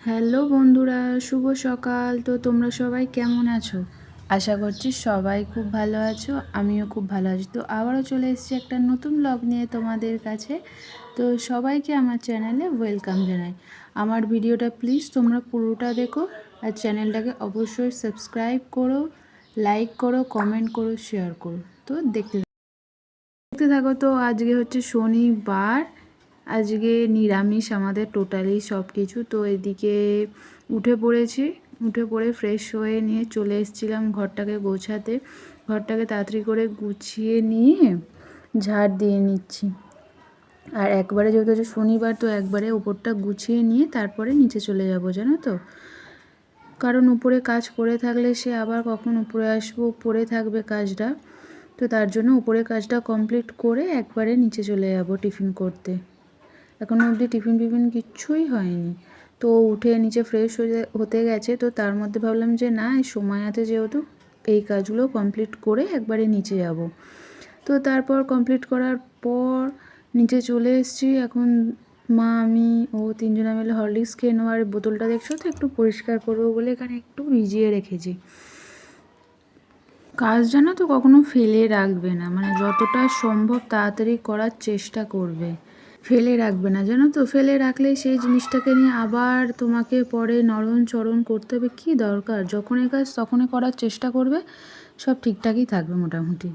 Hello বন্ধুরা, শুভ সকাল। তো তোমরা সবাই কেমন আছো? আশা করছি সবাই খুব ভালো আছো, আমিও খুব ভালো আছি। তো আবারও চলে এসেছি একটা নতুন ব্লগ নিয়ে তোমাদের কাছে। তো সবাইকে আমার চ্যানেলে ওয়েলকাম জানাই। আমার ভিডিওটা প্লিজ তোমরা পুরোটা দেখো, আর চ্যানেলটাকে অবশ্যই সাবস্ক্রাইব করো, লাইক করো, কমেন্ট করো, শেয়ার করো। তো দেখতে থাকো। তো আজকে হচ্ছে শনিবার, আজকে নিরামিষ আমাদের টোটালি সব কিছু। তো এদিকে উঠে পড়ে ফ্রেশ হয়ে নিয়ে চলে এসেছিলাম ঘরটাকে গোছাতে। ঘরটাকে তাড়াতাড়ি করে গুছিয়ে নিয়ে ঝাড় দিয়ে নিচ্ছি। আর একবারে যেহেতু হচ্ছে শনিবার, তো একবারে উপরটা গুছিয়ে নিয়ে তারপরে নিচে চলে যাব, জানো তো। কারণ উপরে কাজ পড়ে থাকলে সে আবার কখন উপরে আসবো, পড়ে থাকবে কাজটা। তো তার জন্য উপরে কাজটা কমপ্লিট করে একবারে নিচে চলে যাব টিফিন করতে। এখনও অবধি টিফিন কিচ্ছুই হয়নি। তো উঠে নিচে ফ্রেশ হতে গেছে, তো তার মধ্যে ভাবলাম যে না, এই সময় আছে যেহেতু, এই কাজগুলো কমপ্লিট করে একবারে নিচে যাব। তো তারপর কমপ্লিট করার পর নিচে চলে এসেছি। এখন মা, আমি ও তিনজনে মিলে হরলিক্স খেয়ে নেওয়ার বোতলটা দেখছো তো, একটু পরিষ্কার করবো বলে এখানে একটু ভিজিয়ে রেখেছি। কাজ জানো তো কখনো ফেলে রাখবে না, মানে যতটা সম্ভব তাড়াতাড়ি করার চেষ্টা করবে, ফেলে রাখবে না, জানো তো। ফেলে রাখলে সেই জিনিসটাকে নিয়ে আবার তোমাকে পরে নরম চরণ করতে হবে। কী দরকার, যখনই কাজ তখনই করার চেষ্টা করবে, সব ঠিকঠাকই থাকবে মোটামুটি।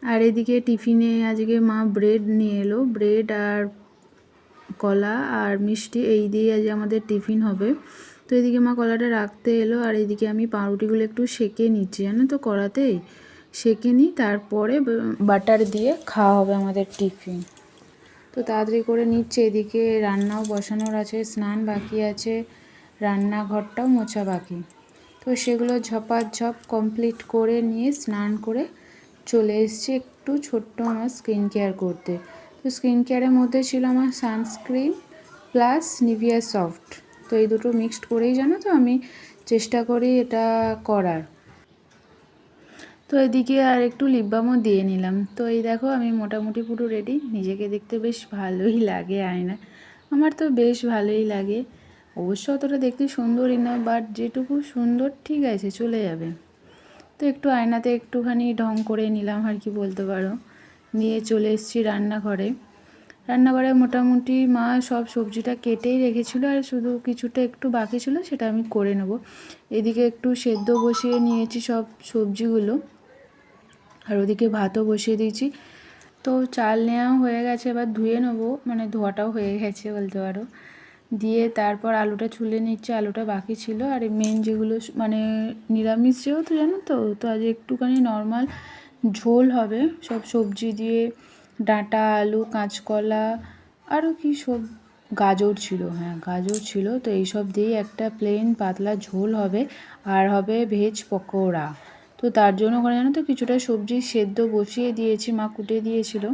আর এদিকে টিফিনে আজকে মা ব্রেড নিয়ে এলো, ব্রেড আর কলা আর মিষ্টি, এই দিয়ে আজ আমাদের টিফিন হবে। তো এদিকে মা কলাটা রাখতে এলো, আর এদিকে আমি পাউরুটিগুলো একটু সেঁকে নিচ্ছি, জানো তো, কড়াতেই সেঁকে নিই, তারপরে বাটার দিয়ে খাওয়া হবে আমাদের টিফিন। তো তাড়াতাড়ি করে নিচ্ছে। এদিকে রান্নাও বসানোর আছে, স্নান বাকি আছে, রান্নাঘরটাও মোছা বাকি। তো সেগুলো ঝপাঝপ কমপ্লিট করে নিয়ে স্নান করে চলে এসেছি একটু ছোট্ট আমার স্কিন কেয়ার করতে। তো স্কিন কেয়ারের মধ্যে ছিল আমার সানস্ক্রিন প্লাস নিভিয়া সফট। তো এই দুটো মিক্সড করেই, জানো তো, আমি চেষ্টা করি এটা করার। তো এদিকে আর একটু লিপ বামও দিয়ে নিলাম। তো এই দেখো, আমি মোটামুটি পুরো রেডি। নিজেকে দেখতে বেশ ভালোই লাগে আয়না, আমার তো বেশ ভালোই লাগে। অবশ্য অতটা দেখতে সুন্দরই না, বাট যেটুকু সুন্দর ঠিক আছে, চলে যাবে। তো একটু আয়নাতে একটুখানি ঢং করে নিলাম আর কি বলতে পারো। নিয়ে চলে এসেছি রান্নাঘরে মোটামুটি মা সব সবজিটা কেটেই রেখেছিলো, আর শুধু কিছুটা একটু বাকি ছিল, সেটা আমি করে নেব। এদিকে একটু সেদ্ধ বসিয়ে নিয়েছি সব সবজিগুলো, আর ওদিকে ভাতও বসিয়ে দিয়েছি। তো চাল নেওয়া হয়ে গেছে, এবার ধুয়ে নেবো, মানে ধোয়াটাও হয়ে গেছে বলতে পারো। দিয়ে তারপর আলুটা ছুলে নিচ্ছে, আলুটা বাকি ছিল। আর মেন যেগুলো মানে নিরামিষ যেহেতু, জানো তো, তো আজ একটুখানি নর্মাল ঝোল হবে সব সবজি দিয়ে, ডাঁটা, আলু, কাঁচকলা, আরও কি সব, গাজর ছিল, হ্যাঁ গাজর ছিল। তো এইসব দিয়েই একটা প্লেন পাতলা ঝোল হবে, আর হবে ভেজ পকোড়া। তো তার জন্য ওখানে, জানো তো, কিছুটা সবজি সেদ্ধ বসিয়ে দিয়েছি, মা কুটে দিয়েছিল।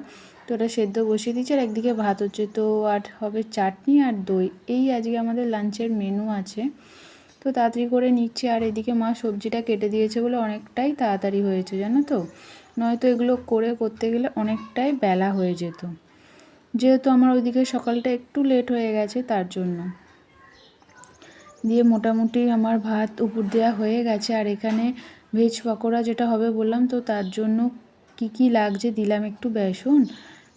তো ওটা সেদ্ধ বসিয়ে দিয়েছি, আর একদিকে ভাত হচ্ছে। তো আর হবে চাটনি আর দই, এই আজকে আমাদের লাঞ্চের মেনু আছে। তো তাড়াতাড়ি করে নিচ্ছি। আর এদিকে মা সবজিটা কেটে দিয়েছে বলে অনেকটাই তাড়াতাড়ি হয়েছে, জানো তো। নয়তো এগুলো করতে গেলে অনেকটাই বেলা হয়ে যেত, যেহেতু আমার ওইদিকে সকালটা একটু লেট হয়ে গেছে তার জন্য। দিয়ে মোটামুটি আমার ভাত উপর দেওয়া হয়ে গেছে। আর এখানে ভেজ পকোড়া যেটা হবে বললাম, তো তার জন্য কি লাগছে দিলাম, একটু বেসন,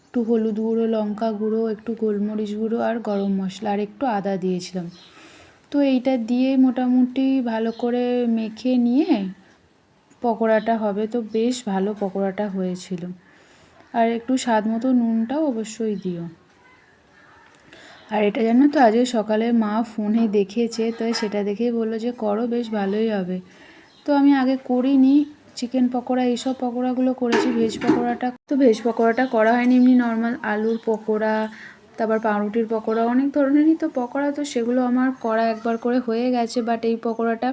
একটু হলুদ গুঁড়ো, লঙ্কা গুঁড়ো, একটু গোলমরিচ গুঁড়ো, আর গরম মশলা, আর একটু আদা দিয়েছিলাম। তো এইটা দিয়ে মোটামুটি ভালো করে মেখে নিয়ে পকোড়াটা হবে। তো বেশ ভালো পকোড়াটা হয়েছিল। আর একটু স্বাদ মতো নুনটাও অবশ্যই দিও। আর এটা জানো তো, আজকে সকালে মা ফোনে দেখেছে, তো সেটা দেখেই বললো যে করো, বেশ ভালোই হবে। তো আমি আগে করিনি, চিকেন পকোড়া এইসব পকোড়াগুলো করেছি, ভেজ পকোড়াটা করা হয়নি। এমনি নর্মাল আলুর পকোড়া, তারপর পাউরুটির পকোড়া, অনেক ধরনেরই তো পকোড়া, তো সেগুলো আমার করা একবার করে হয়ে গেছে। বাট এই পকোড়াটা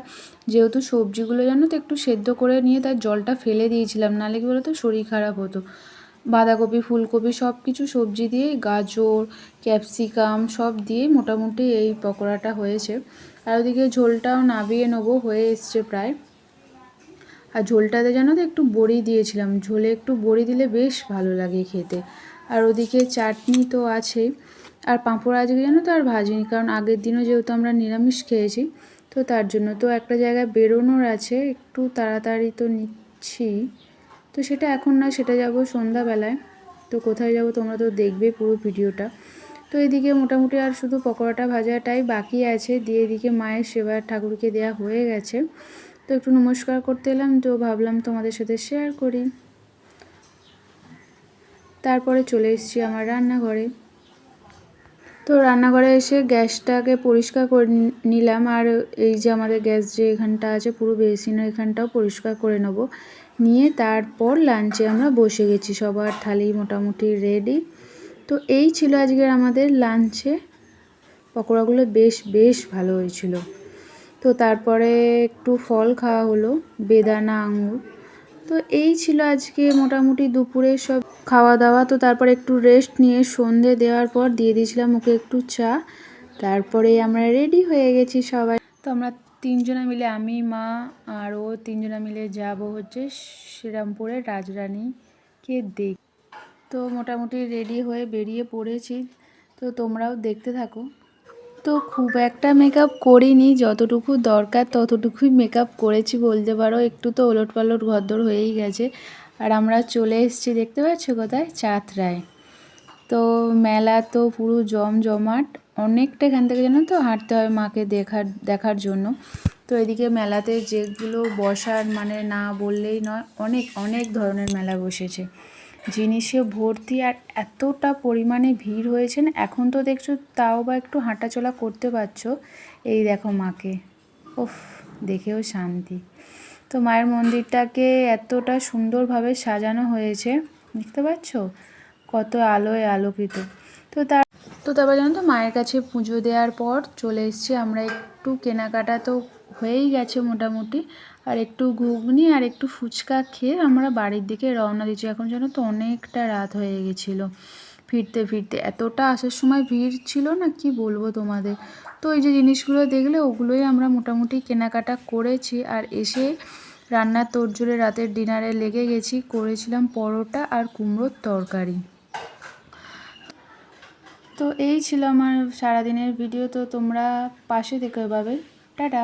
যেহেতু সবজিগুলো, জানো তো, একটু সেদ্ধ করে নিয়ে তার জলটা ফেলে দিয়েছিলাম, নাহলে কি বলো তো, শরীর খারাপ হতো। বাঁধাকপি, ফুলকপি, সব কিছু সবজি দিয়ে, গাজর, ক্যাপসিকাম সব দিয়ে মোটামুটি এই পকোড়াটা হয়েছে। আর ওদিকে ঝোলটাও নাবিয়ে নেবো, হয়ে এসছে প্রায়। আর ঝোলটাতে, জানো তো, একটু বড়ি দিয়েছিলাম, ঝোলে একটু বড়ি দিলে বেশ ভালো লাগে খেতে। আর ওদিকে চাটনি তো আছেই। আর পাঁপড় আজকে জানো তো আর ভাজিনি, কারণ আগের দিনও যেহেতু আমরা নিরামিষ খেয়েছি, তো তার জন্য তো একটা জায়গায় বেরোনোর আছে, একটু তাড়াতাড়ি তো নিচ্ছি। তো সেটা এখন না, সেটা যাব সন্ধ্যাবেলায়। তো কোথায় যাব তোমরা তো দেখবে পুরো ভিডিওটা। তো এদিকে মোটামুটি আর শুধু পকোড়াটা ভাজাটাই বাকি আছে, দিয়ে এদিকে মায়ের সেবার ঠাকুরকে দেয়া হয়ে গেছে। তো একটু নমস্কার করতে এলাম, তো ভাবলাম তোমাদের সাথে শেয়ার করি। তারপরে চলে এসেছি আমার রান্নাঘরে। তো রান্নাঘরে এসে গ্যাসটাকে পরিষ্কার করে নিলাম, আর এই যে আমাদের গ্যাস যে এখানটা আছে পুরো বেসিনের এখানটাও পরিষ্কার করে নেব। নিয়ে তারপর লাঞ্চে আমরা বসে গেছি, সবার থালি মোটামুটি রেডি। তো এই ছিল আজকের আমাদের লাঞ্চে। পকোড়াগুলো বেশ বেশ ভালো হয়েছিল। তো তারপরে একটু ফল খাওয়া হলো, বেদানা, আঙুর। তো এই ছিল আজকে মোটামুটি দুপুরে সব খাওয়া দাওয়া। তো তারপরে একটু রেস্ট নিয়ে সন্ধে দেওয়ার পর দিয়ে দিয়েছিলাম ওকে একটু চা। তারপরে আমরা রেডি হয়ে গেছি সবাই। তো আমরা তিনজনা মিলে, আমি, মা আর ও তিনজনা মিলে যাব হচ্ছে শ্রীরামপুরের রাজরানীকে দেখ। তো মোটামুটি রেডি হয়ে বেরিয়ে পড়েছি, তো তোমরাও দেখতে থাকো। তো খুব একটা মেকআপ করিনি, যতটুকু দরকার ততটুকুই মেকআপ করেছি বলতে পারো। একটু তো ওলটপালট ঘরদোর হয়েই গেছে। আর আমরা চলে এসেছি, দেখতে পাচ্ছ কোথায়, চাতরায়। তো মেলা তো পুরো জমজমাট, অনেকটা এখান থেকে জানো তো হাঁটতে হয় মাকে দেখার জন্য। তো এদিকে মেলাতে যেগুলো বসার মানে না বললেই নয়, অনেক অনেক ধরনের মেলা বসেছে, জিনিসে ভর্তি। আর এতটা পরিমাণে ভিড় হয়েছে না, এখন তো দেখছো তাও বা একটু হাঁটাচলা করতে পারছো। এই দেখো মাকে, উফ, দেখেও শান্তি। তো মায়ের মন্দিরটাকে এতটা সুন্দরভাবে সাজানো হয়েছে, দেখতে পাচ্ছ কত আলোয় আলোকিত। তারপর জানো তো মায়ের কাছে পুজো দেওয়ার পর চলে এসেছি আমরা। একটু কেনাকাটা তো হয়েই গেছে মোটামুটি, আর একটু ঘুগনি আর একটু ফুচকা খেয়ে আমরা বাড়ির দিকে রওনা দিচ্ছি। এখন জানো তো অনেকটা রাত হয়ে গেছিলো ফিরতে ফিরতে, এতটা আসার সময় ভিড় ছিল না কি বলবো তোমাদের। তো এই যে জিনিসগুলো দেখলে ওগুলোই আমরা মোটামুটি কেনাকাটা করেছি। আর এসে রান্নার তোড়জোড়ে রাতের ডিনারে লেগে গেছি, করেছিলাম পরোটা আর কুমড়োর তরকারি। তো এই ছিল আমার সারাদিনের ভিডিও। তো তোমরা পাশে থেকো এভাবে। টাটা।